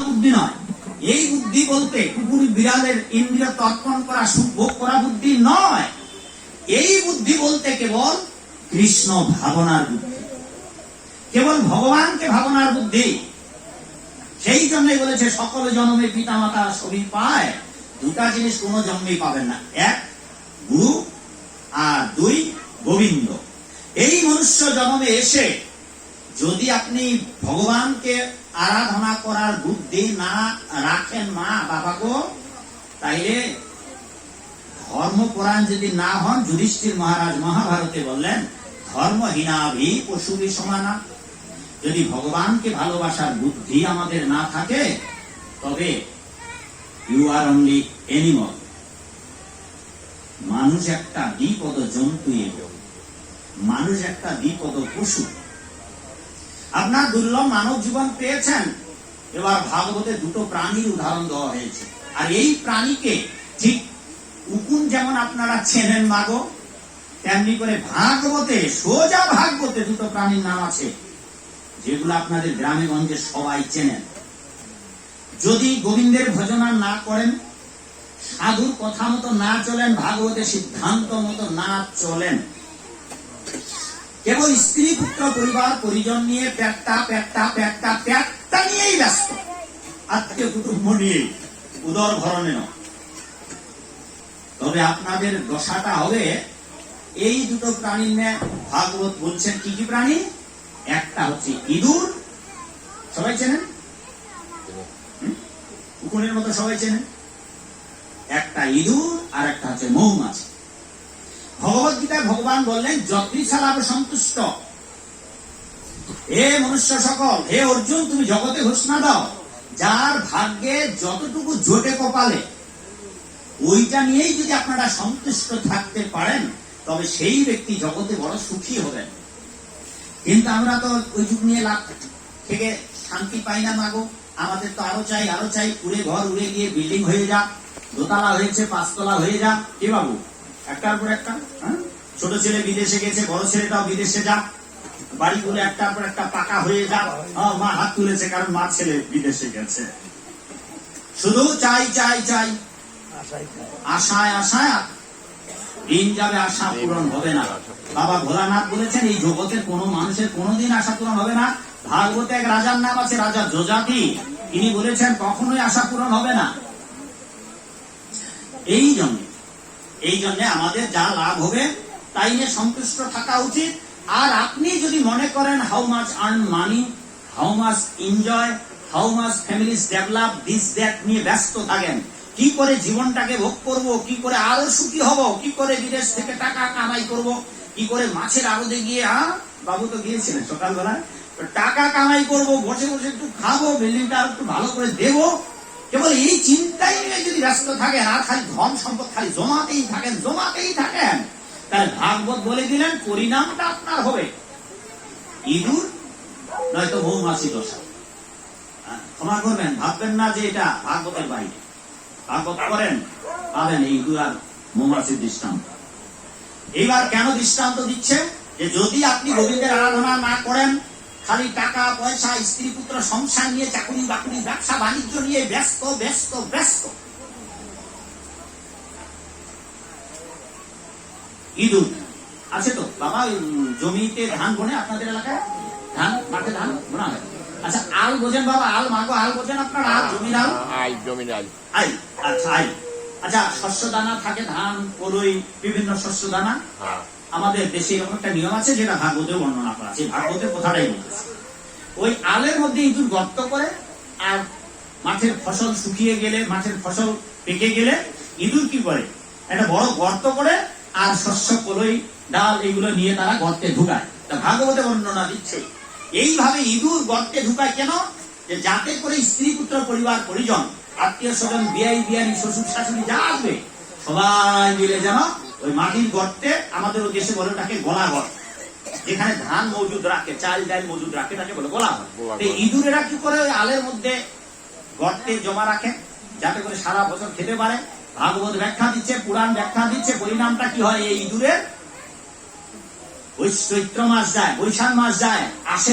বুদ্ধি নয়। এই বুদ্ধি বলতে কুকুর বিড়ালের ইন্দ্রিয় তর্পণ করা, সুখ ভোগ করা বুদ্ধি নয়। এই বুদ্ধি বলতে কেবল কৃষ্ণ ভাবনার বুদ্ধি, কেবল ভগবানকে ভাবনার বুদ্ধি। সেই জন্যই বলেছে সকল জন্মে পিতা মাতা সবই পায়, দুটা জিনিস কোনো জন্মেই পাবেন না, এক গুরু আর দুই গোবিন্দ। এই মনুষ্য জন্মে এসে যদি আপনি ভগবানকে আরাধনা করার বুদ্ধি না রাখেন মা বাবাকে, তাইলে ধর্মপরায়ণ যদি না হন, যুধিষ্ঠির মহারাজ মহাভারতে বললেন ধর্মহীনাভি পশুভি সমানা। যদি ভগবানকে ভালোবাসার বুদ্ধি আমাদের না থাকে, তবে ইউ আর অনলি এনিমল। মানুষ একটা দ্বিপদ জন্তু, মানুষ একটা দ্বিপদ পশু। আপনার দুর্লভ মানব জীবন পেয়েছেন, এবার ভাগবতে দুটো প্রাণীর উদাহরণ দেওয়া হয়েছে। আর এই প্রাণীকে ঠিক উকুন যেমন আপনারা চেনেন মাগো, তেমনি করে ভাগবতে, সোজা ভাগবতে দুটো প্রাণীর নাম আছে, যেগুলো আপনাদের গ্রামে গঞ্জে সবাই চেনেন। যদি গোবিন্দের ভজনা না করেন, সাধুর কথা মতো না চলেন, ভাগবতের সিদ্ধান্ত মতো না চলেন, কেবল স্ত্রী পুত্র পরিবার পরিজন নিয়ে প্যাকটা নিয়েই ব্যস্ত, আত্মীয় কুটুম্ব নিয়ে উদর ভরণে নয়, তবে আপনাদের দশাটা হবে এই দুটো প্রাণীর ন্যায়। ভাগবত বলছেন কি কি প্রাণী? একটা হচ্ছে ইঁদুর, সবাই চেনেন, উকুনের মতো সবাই চেনেন, একটা ইঁদুর আর একটা হচ্ছে মৌমাছি। ভগবত গীতায় ভগবান বললেন যত্রিছালাভ সন্তুষ্ট। হে মনুষ্য সকল, হে অর্জুন, তুমি জগতে ঘোষণা দাও, যার ভাগ্যে যতটুকু জোটে কপালে, ওইটা নিয়েই যদি আপনারা সন্তুষ্ট থাকতে পারেন, তবে সেই ব্যক্তি জগতে বড় সুখী হবেন। কিন্তু আমরা তো ওই যুগ নিয়ে লাভ থেকে শান্তি পাই না মাগো। আমাদের তো আরো চাই, আরো চাই, উড়ে ঘর উড়ে গিয়ে বিল্ডিং হয়ে যা, দোতলা হয়েছে পাঁচতলা হয়ে যা, কি বাবু, একটার পর একটা। ছোট ছেলে বিদেশে গেছে, বড় ছেলেটাও বিদেশে যা, বাড়িগুলো একটার পর একটা পাকা হয়ে যা। মা হাত তুলেছে কারণ মা ছেলে বিদেশে গেছে। শুধু চাই চাই চাই, আশায় আশায় দিন যাবে, আশা পূরণ হবে না। বাবা ভোলানাথ বলেছেন এই জগতের কোন মানুষের কোনদিন আশা পূরণ হবে না। ভাগবতে এক রাজার নাম আছে, রাজা যজাতি, তিনি বলেছেন কখনোই আশা পূরণ হবে না। এই জন্য আমাদের যা লাভ হবে তাই নিয়ে সন্তুষ্ট থাকা উচিত। আর আপনি যদি মনে করেন how much earn money, how much enjoy, how much families develop, this that নিয়ে ব্যস্ত থাকেন, কি করে জীবনটাকে ভোগ করব, কি করে আরো সুখী হব, কি করে বিদেশ থেকে টাকা কামাই করব, কি করে মাছের আড়তে গিয়ে, বাবু তো গিয়েছিলেন সকালবেলায়, টাকা কামাই করব, বসে বসে একটু খাবো, বিল্ডিংটা আর একটু ভালো করে দেব, কেবল এই চিন্তাই নিয়ে যদি ব্যস্ত থাকেন, আর খালি ধন সম্পদ খালি জমাতেই থাকেন, তাহলে ভাগবত বলে দিলেন পরিণামটা আপনার হবে ইঁদুর নয়তো মৌমাছি দশা। ক্ষমা করবেন, ভাববেন না যে এটা ভাগবতের বাইরে। ভাগবত করেন, পাবেন এই ইঁদুর আর মৌমাছির দৃষ্টান্ত। এইবার কেন দৃষ্টান্ত দিচ্ছে? যে যদি আপনি গোবিন্দের আরাধনা না করেন, খালি টাকা পয়সা স্ত্রী পুত্র সংসার নিয়ে, চাকরি বাকরি ব্যবসা বাণিজ্য নিয়ে ব্যস্ত ব্যস্ত ব্যস্ত, ইঁদুর আছে তো বাবা জমিতে ধান বোনে, আপনাদের এলাকায় ধান মাঠে ধান বোনা হয়। আচ্ছা আল বোঝেন বাবা, আল মাগো, আল বোঝেন আপনারা? জমির আল, আই, আচ্ছা আই, আচ্ছা শস্য দানা থাকে, ধান কলই বিভিন্ন শস্য দানা। আমাদের দেশে এরকম একটা নিয়ম আছে যেটা ভাগবতে বর্ণনা করা আছে, ভাগবতের কথাটাই বলতেছে। ওই আলের মধ্যে ইঁদুর গর্ত করে, আর মাঠের ফসল শুকিয়ে গেলে, মাঠের ফসল পেকে গেলে ইঁদুর কি করে, একটা বড় গর্ত করে আর শস্য কলই ডাল এগুলো নিয়ে তারা গর্তে ঢুকায়। তা ভাগবতে বর্ণনা দিচ্ছে এইভাবে ইঁদুর গর্তে ঢুকায় কেন? যে যাতে করে স্ত্রী পুত্র পরিবার পরিজন আত্মীয় স্বজন বিয়াই বিয়ানি শ্বশুর শাশুড়ি যা আসবে সবাই মিলে যেন ওই মাটির গর্তে, আমাদের ওই দেশে বলে ওটাকে গলা গর্ত, যেখানে ধান মজুদ রাখে, চাল ডাল মজুদ রাখে, তাকে বলে গলা গর্ত। ইঁদুরেরা কি করে ওই আলের মধ্যে গর্তে জমা রাখে যাতে করে সারা বছর খেতে পারে। ভাগবত ব্যাখ্যা দিচ্ছে, পুরাণ ব্যাখ্যা দিচ্ছে পরিণামটা কি হয়। এই ইঁদুরের ওই চৈত্র মাস যায়, বৈশাখ মাস যায়, আসে